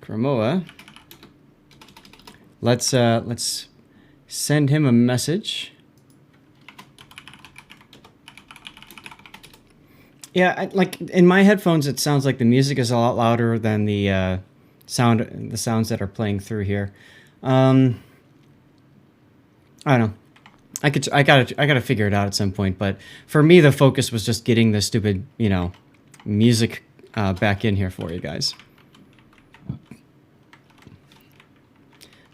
Chremoa. Let's send him a message. Yeah, like in my headphones, it sounds like the music is a lot louder than the sounds that are playing through here. I don't know. I gotta figure it out at some point. But for me, the focus was just getting the stupid, music back in here for you guys.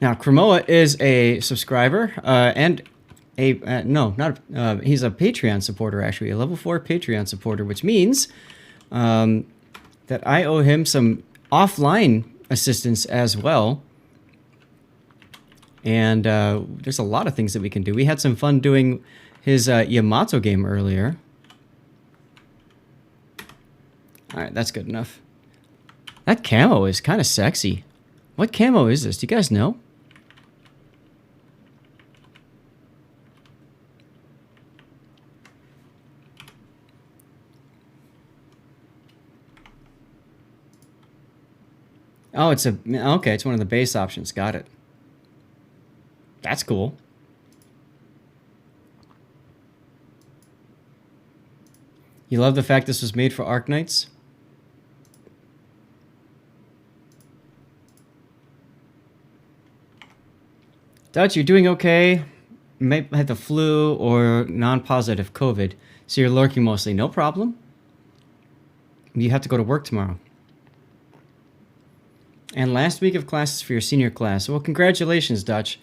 Now, Chremoa is a subscriber and he's a Patreon supporter, actually, a level 4 Patreon supporter, which means that I owe him some offline assistance as well. And there's a lot of things that we can do. We had some fun doing his Yamato game earlier. All right, that's good enough. That camo is kind of sexy. What camo is this? Do you guys know? Oh, it's okay, it's one of the base options. Got it. That's cool. You love the fact this was made for Arknights? Dutch, you're doing okay. You might have the flu or non-positive COVID, so you're lurking mostly. No problem. You have to go to work tomorrow. And last week of classes for your senior class. Well, congratulations, Dutch.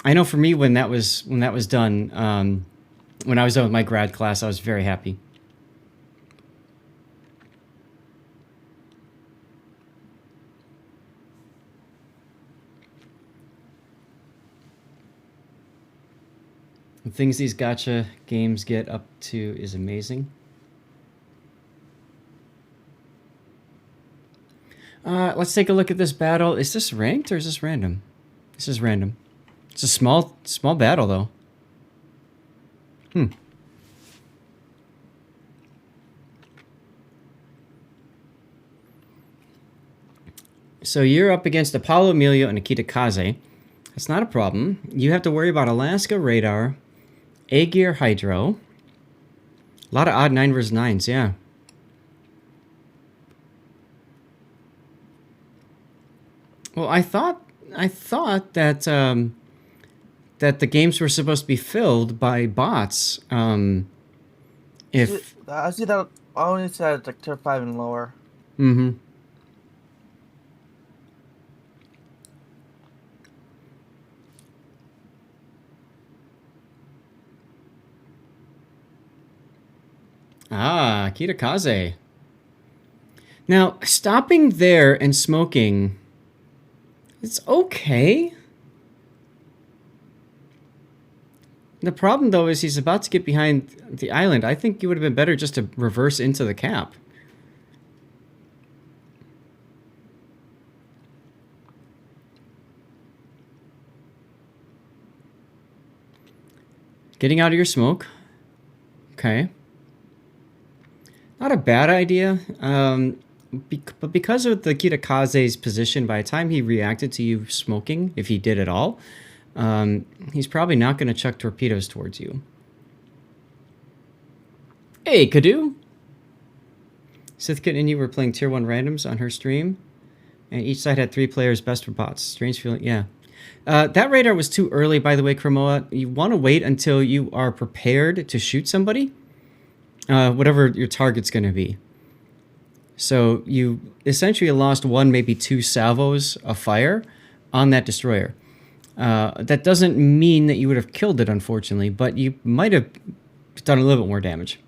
I know for me, when that was done, when I was done with my grad class, I was very happy. The things these gacha games get up to is amazing. Let's take a look at this battle. Is this ranked or is this random? This is random. It's a small battle, though. So you're up against Apollo Emilio and Akita Kaze. That's not a problem. You have to worry about Alaska Radar, A-Gear Hydro. A lot of odd 9 versus 9s, yeah. Well, I thought that that the games were supposed to be filled by bots. If I see that I only said like tier 5 and lower. Mm-hmm. Ah, Kitakaze. Now, stopping there and smoking, it's okay. The problem, though, is he's about to get behind the island. I think it would have been better just to reverse into the cap. Getting out of your smoke. Okay. Not a bad idea. But because of the Kitakaze's position, by the time he reacted to you smoking, if he did at all, he's probably not going to chuck torpedoes towards you. Hey, Kadu! Sithkit and you were playing tier 1 randoms on her stream, and each side had 3 players, best for bots. Strange feeling, yeah. That radar was too early, by the way, Chremoa. You want to wait until you are prepared to shoot somebody, whatever your target's going to be. So you essentially lost 1, maybe 2 salvos of fire on that destroyer. That doesn't mean that you would have killed it, unfortunately, but you might have done a little bit more damage.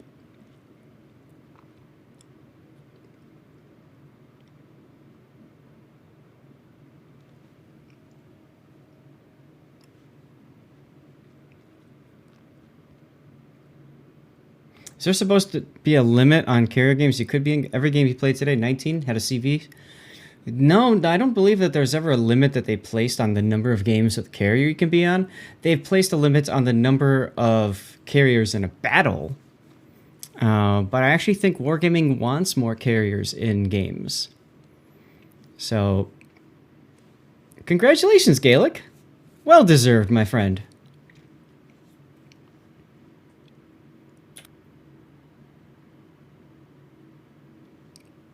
Is there supposed to be a limit on carrier games you could be in? Every game you played today, 19, had a CV? No, I don't believe that there's ever a limit that they placed on the number of games with carrier you can be on. They've placed a limit on the number of carriers in a battle. But I actually think Wargaming wants more carriers in games. So, congratulations, Gaelic. Well deserved, my friend.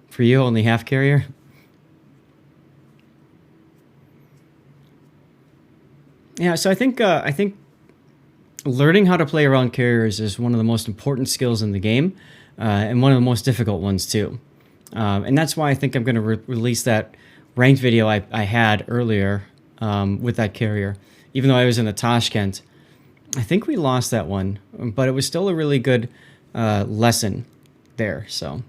For you, only half carrier? Yeah, so I think learning how to play around carriers is one of the most important skills in the game, and one of the most difficult ones too. And that's why I think I'm going to release that ranked video I had earlier with that carrier. Even though I was in the Tashkent, I think we lost that one, but it was still a really good lesson there. So,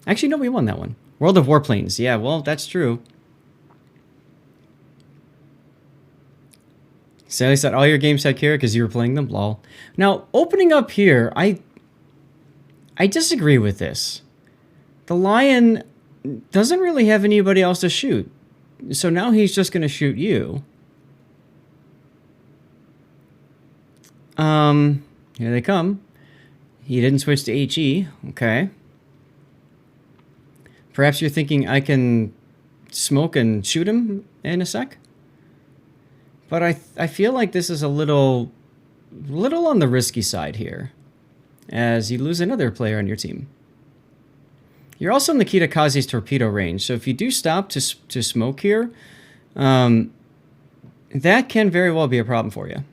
actually, no, we won that one. World of Warplanes. Yeah, well, that's true. Sally said all your games had carrier because you were playing them. Lol. Now, opening up here, I disagree with this. The Lion doesn't really have anybody else to shoot. So now he's just going to shoot you. Here they come. He didn't switch to HE. Okay. Perhaps you're thinking I can smoke and shoot him in a sec? But I feel like this is a little on the risky side here, as you lose another player on your team. You're also in the Kitakaze's torpedo range, so if you do stop to smoke here, that can very well be a problem for you.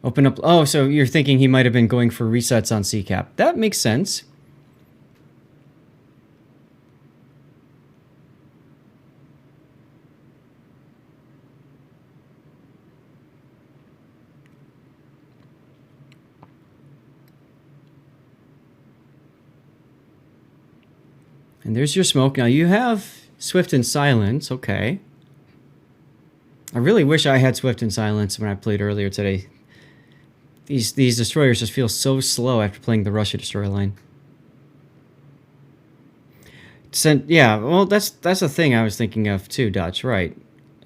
Open up. Oh, so you're thinking he might have been going for resets on CCAP. That makes sense. And there's your smoke. Now you have Swift and Silence. Okay. I really wish I had Swift and Silence when I played earlier today. These destroyers just feel so slow after playing the Russia destroyer line. Yeah, well, that's a thing I was thinking of too, Dutch. Right.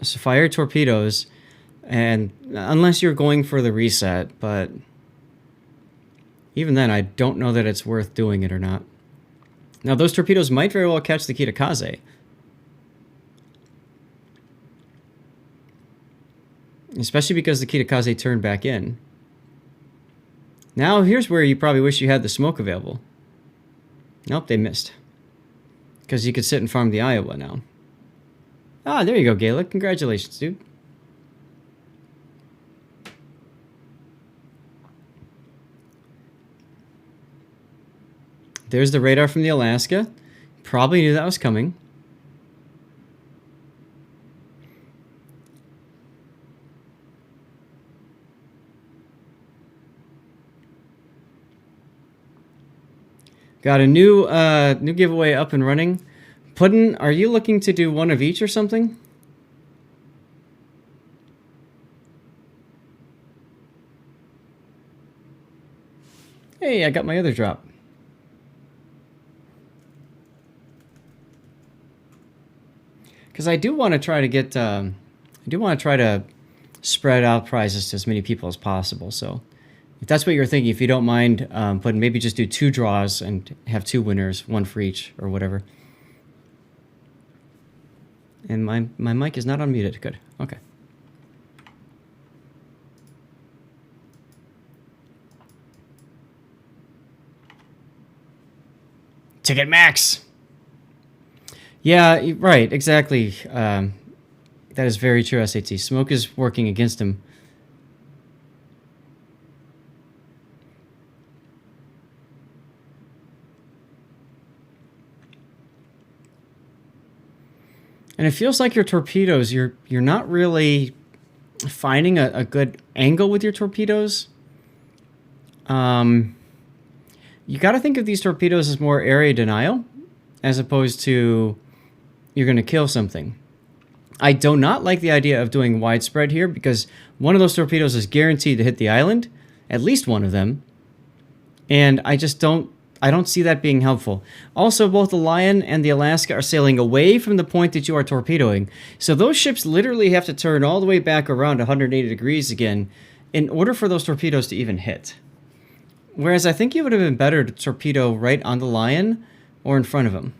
So fire torpedoes, and unless you're going for the reset, but even then, I don't know that it's worth doing it or not. Now, those torpedoes might very well catch the Kitakaze. Especially because the Kitakaze turned back in. Now, here's where you probably wish you had the smoke available. Nope, they missed. Because you could sit and farm the Iowa now. Ah, there you go, Gaelic. Congratulations, dude. There's the radar from the Alaska. Probably knew that was coming. Got a new giveaway up and running. Puddin', are you looking to do one of each or something? Hey, I got my other drop. Because I do want to try to get, I do want to try to spread out prizes to as many people as possible. So if that's what you're thinking, if you don't mind, Puddin', maybe just do 2 draws and have 2 winners, 1 for each or whatever. And my mic is not unmuted. Good. Okay. Ticket Max. Yeah, right. Exactly. That is very true, SAT. Smoke is working against him. And it feels like your torpedoes, you're not really finding a good angle with your torpedoes. You got to think of these torpedoes as more area denial, as opposed to you're going to kill something. I do not like the idea of doing widespread here, because one of those torpedoes is guaranteed to hit the island, at least one of them. And I I don't see that being helpful. Also, both the Lion and the Alaska are sailing away from the point that you are torpedoing. So those ships literally have to turn all the way back around 180 degrees again in order for those torpedoes to even hit. Whereas I think it would have been better to torpedo right on the Lion or in front of him.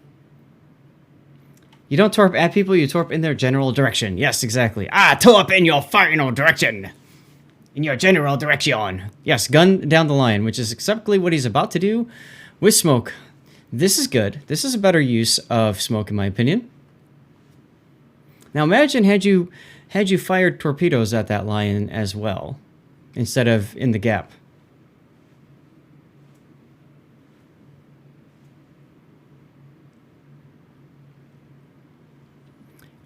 You don't torp at people, you torp in their general direction. Yes, exactly. Torp in your final direction. In your general direction. Yes, gun down the Lion, which is exactly what he's about to do with smoke. This is good. This is a better use of smoke, in my opinion. Now imagine had you fired torpedoes at that Lion as well, instead of in the gap.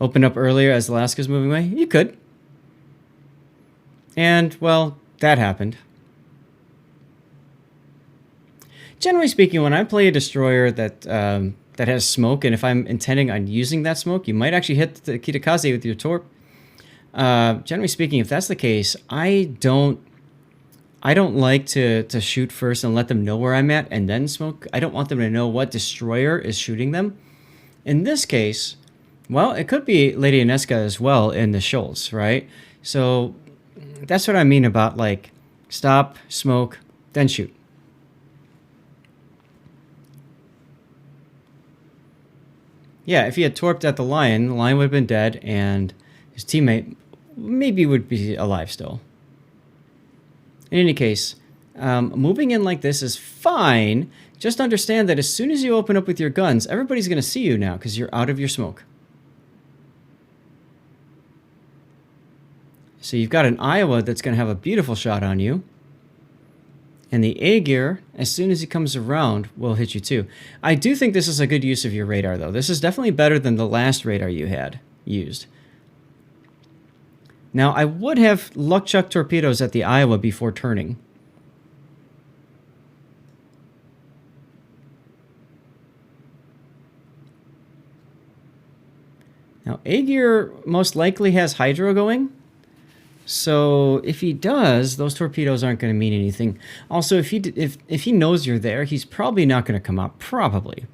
Open up earlier as Alaska's moving away? You could. And, well, that happened. Generally speaking, when I play a destroyer that has smoke, and if I'm intending on using that smoke, you might actually hit the Kitakaze with your torp. Generally speaking, if that's the case, I don't like to shoot first and let them know where I'm at and then smoke. I don't want them to know what destroyer is shooting them. In this case, well, it could be Lady Inesca as well in the shoals, right? So that's what I mean about, like, stop, smoke, then shoot. Yeah, if he had torped at the Lion would have been dead, and his teammate maybe would be alive still. In any case, moving in like this is fine. Just understand that as soon as you open up with your guns, everybody's going to see you now because you're out of your smoke. So you've got an Iowa that's going to have a beautiful shot on you. And the A-gear, as soon as he comes around, will hit you too. I do think this is a good use of your radar, though. This is definitely better than the last radar you had used. Now, I would have luck chuck torpedoes at the Iowa before turning. Now, A-gear most likely has hydro going. So if he does, those torpedoes aren't going to mean anything. Also, if he knows you're there, he's probably not going to come up. Probably.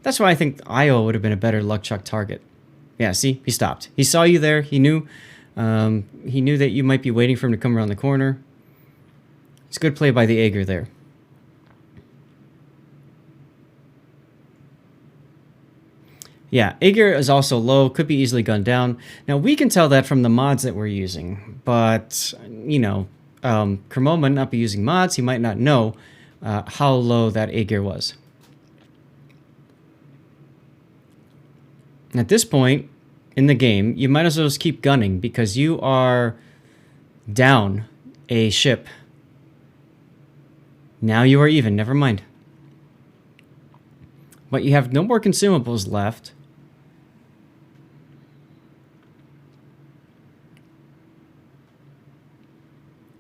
That's why I think Iowa would have been a better luck chuck target. Yeah, see? He stopped. He saw you there. He knew that you might be waiting for him to come around the corner. It's a good play by the Aegir there. Yeah, Aegir is also low, could be easily gunned down. Now, we can tell that from the mods that we're using, but, you know, Chremoa might not be using mods. He might not know how low that Aegir was. At this point in the game, you might as well just keep gunning because you are down a ship. Now you are even, never mind. But you have no more consumables left.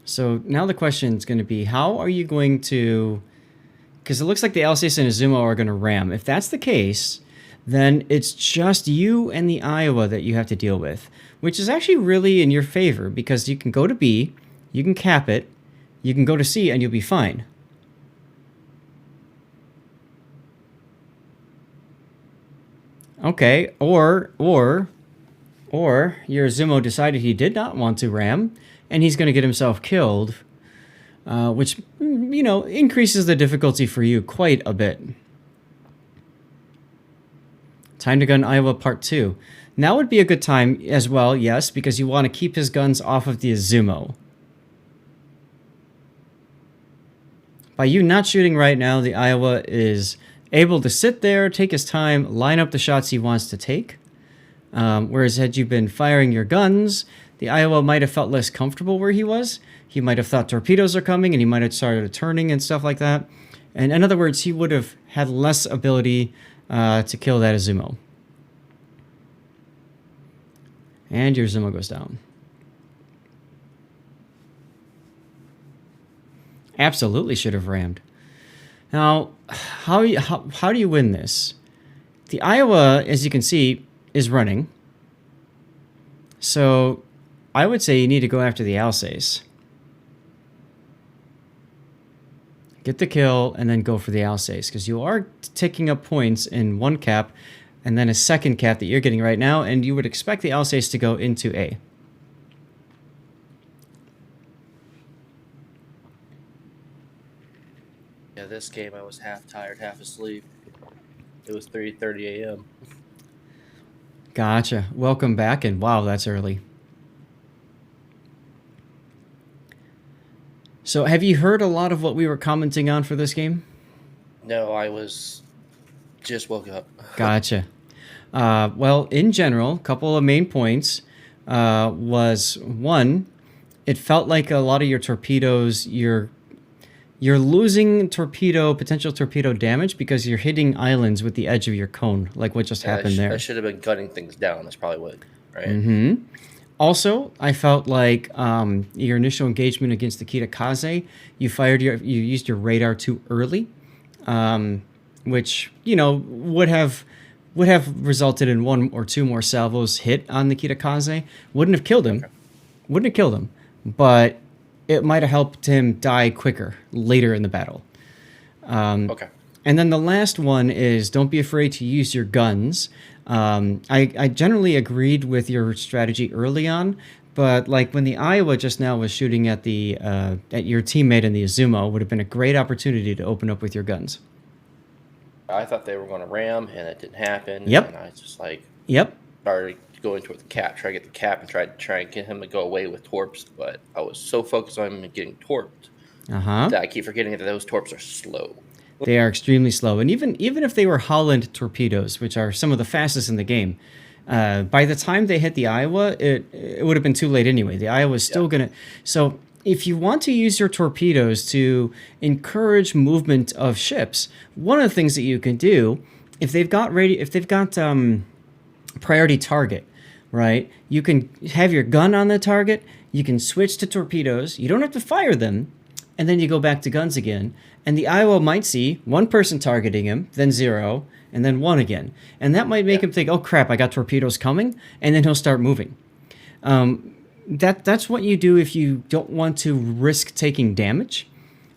So now the question is going to be, how are you going to... Because it looks like the Alsace and Azuma are going to ram. If that's the case, then it's just you and the Iowa that you have to deal with, which is actually really in your favor because you can go to B, you can cap it, you can go to C, and you'll be fine. Okay, or your Zumo decided he did not want to ram, and he's going to get himself killed, which, you know, increases the difficulty for you quite a bit. Time to gun Iowa Part 2. Now would be a good time as well, yes, because you want to keep his guns off of the Azumo. By you not shooting right now, the Iowa is able to sit there, take his time, line up the shots he wants to take. Whereas had you been firing your guns, the Iowa might have felt less comfortable where he was. He might have thought torpedoes are coming, and he might have started turning and stuff like that. And in other words, he would have had less ability to kill that Azumo. And your Azumo goes down. Absolutely should have rammed. Now, how do you win this? The Iowa, as you can see, is running. So I would say you need to go after the Alsace. get the kill, and then go for the Alsace, because you are taking up points in one cap and then a second cap that you're getting right now, and you would expect the Alsace to go into A. Yeah, this game I was half tired, half asleep. It was 3:30 a.m. Gotcha. Welcome back, and wow, that's early. So have you heard a lot of what we were commenting on for this game? No, I was just woke up. Gotcha. Well, in general, a couple of main points was one, it felt like a lot of your torpedoes, you're losing potential torpedo damage because you're hitting islands with the edge of your cone, like what just happened there. I should have been gunning things down. That's probably what, right? Mm-hmm. Also, I felt like your initial engagement against the Kitakaze, you used your radar too early, which would have resulted in one or two more salvos hit on the Kitakaze. Wouldn't have killed him. Okay. But it might have helped him die quicker later in the battle. Okay. And then the last one is don't be afraid to use your guns. I generally agreed with your strategy early on, but like when the Iowa just now was shooting at the at your teammate in the Azuma, would have been a great opportunity to open up with your guns. I thought they were going to ram, and it didn't happen. Yep. And I just like Yep. started going toward the cap, try to get the cap, and try and get him to go away with torps. But I was so focused on him getting torped that I keep forgetting that those torps are slow. They are extremely slow, and even if they were Holland torpedoes, which are some of the fastest in the game, by the time they hit the Iowa, it would have been too late anyway. The Iowa is still gonna. So if you want to use your torpedoes to encourage movement of ships, one of the things that you can do, if they've got priority target, right? You can have your gun on the target. You can switch to torpedoes. You don't have to fire them, and then you go back to guns again. And the Iowa might see one person targeting him, then 0, and then 1 again. And that might make him think, oh crap, I got torpedoes coming, and then he'll start moving. That's what you do if you don't want to risk taking damage.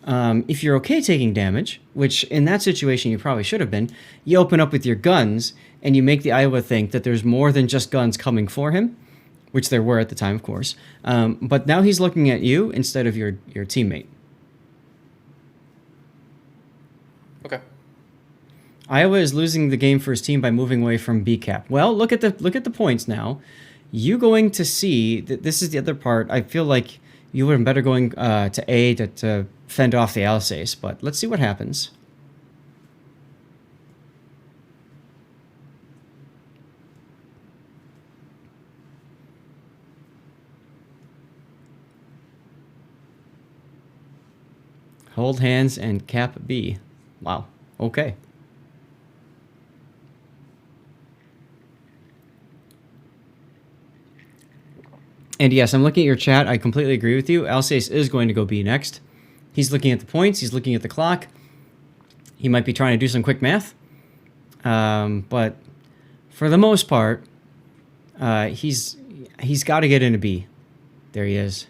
If you're okay taking damage, which in that situation you probably should have been, you open up with your guns, and you make the Iowa think that there's more than just guns coming for him, which there were at the time, of course. But now he's looking at you instead of your teammate. Okay. Iowa is losing the game for his team by moving away from B cap. Well, look at the points now. You going to see that this is the other part. I feel like you would have been better going to A to fend off the Alsace, but let's see what happens. Hold hands and cap B. Wow. Okay. And yes, I'm looking at your chat. I completely agree with you. Alsace is going to go B next. He's looking at the points. He's looking at the clock. He might be trying to do some quick math. But for the most part, he's got to get into B. There he is.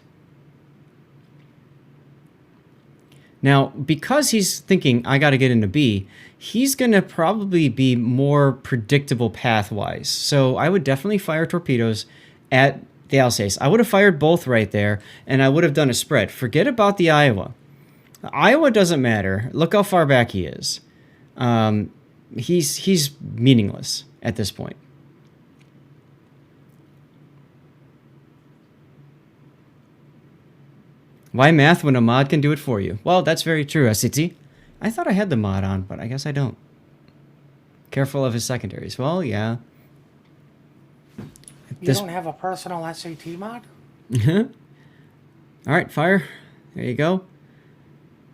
Now, because he's thinking, I got to get into B, he's going to probably be more predictable path-wise. So I would definitely fire torpedoes at the Alsace. I would have fired both right there, and I would have done a spread. Forget about the Iowa. Iowa doesn't matter. Look how far back he is. He's meaningless at this point. Why math when a mod can do it for you? Well, that's very true, SCT. I thought I had the mod on, but I guess I don't. Careful of his secondaries. Well, yeah. You don't have a personal SAT mod? All right, fire. There you go.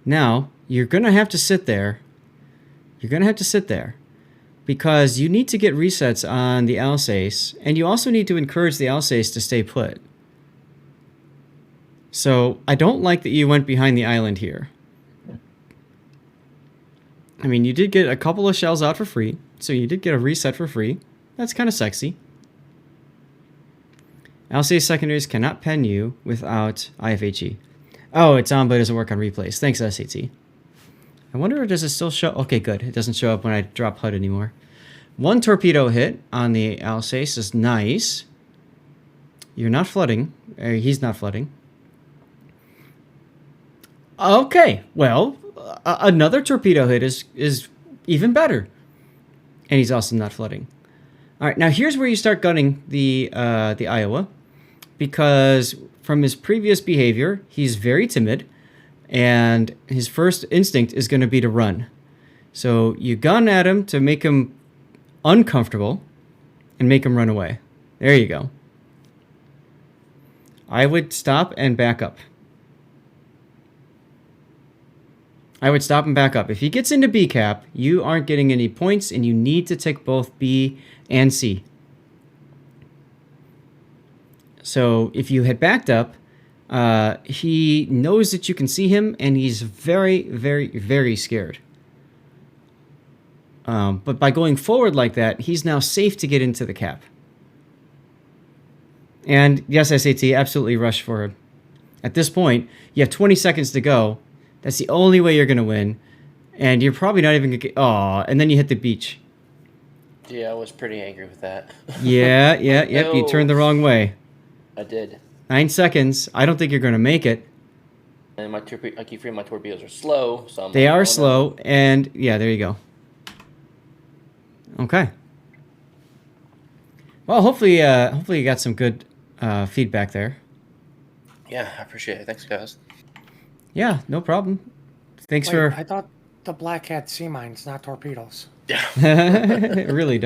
Now, you're going to have to sit there. You're going to have to sit there because you need to get resets on the Alsace, and you also need to encourage the Alsace to stay put. So I don't like that you went behind the island here. I mean, you did get a couple of shells out for free, so you did get a reset for free. That's kind of sexy. Alsace secondaries cannot pen you without IFHE. Oh, it's on, but it doesn't work on replays. Thanks, SAT. I wonder, does it still show? Okay, good. It doesn't show up when I drop HUD anymore. 1 torpedo hit on the Alsace is nice. You're not flooding. He's not flooding. Okay, well, another torpedo hit is even better. And he's also not flooding. All right, now here's where you start gunning the Iowa, because from his previous behavior, he's very timid, and his first instinct is going to be to run. So you gun at him to make him uncomfortable and make him run away. There you go. I would stop and back up. I would stop and back up. If he gets into B cap, you aren't getting any points, and you need to take both B and C. So if you had backed up, he knows that you can see him, and he's very, very, very scared. But by going forward like that, he's now safe to get into the cap. And yes, SAT, absolutely rush for him. At this point, you have 20 seconds to go. That's the only way you're going to win. And you're probably not even going to get... Aw, and then you hit the beach. Yeah, I was pretty angry with that. Yep, you turned the wrong way. I did. 9 seconds. I don't think you're going to make it. And I keep feeling my torpedoes are slow. So They are slow, and yeah, there you go. Okay. Well, hopefully you got some good feedback there. Yeah, I appreciate it. Thanks, guys. Yeah, no problem. Thanks Wait, for... I thought the black had sea mines, not torpedoes. Yeah. It really does.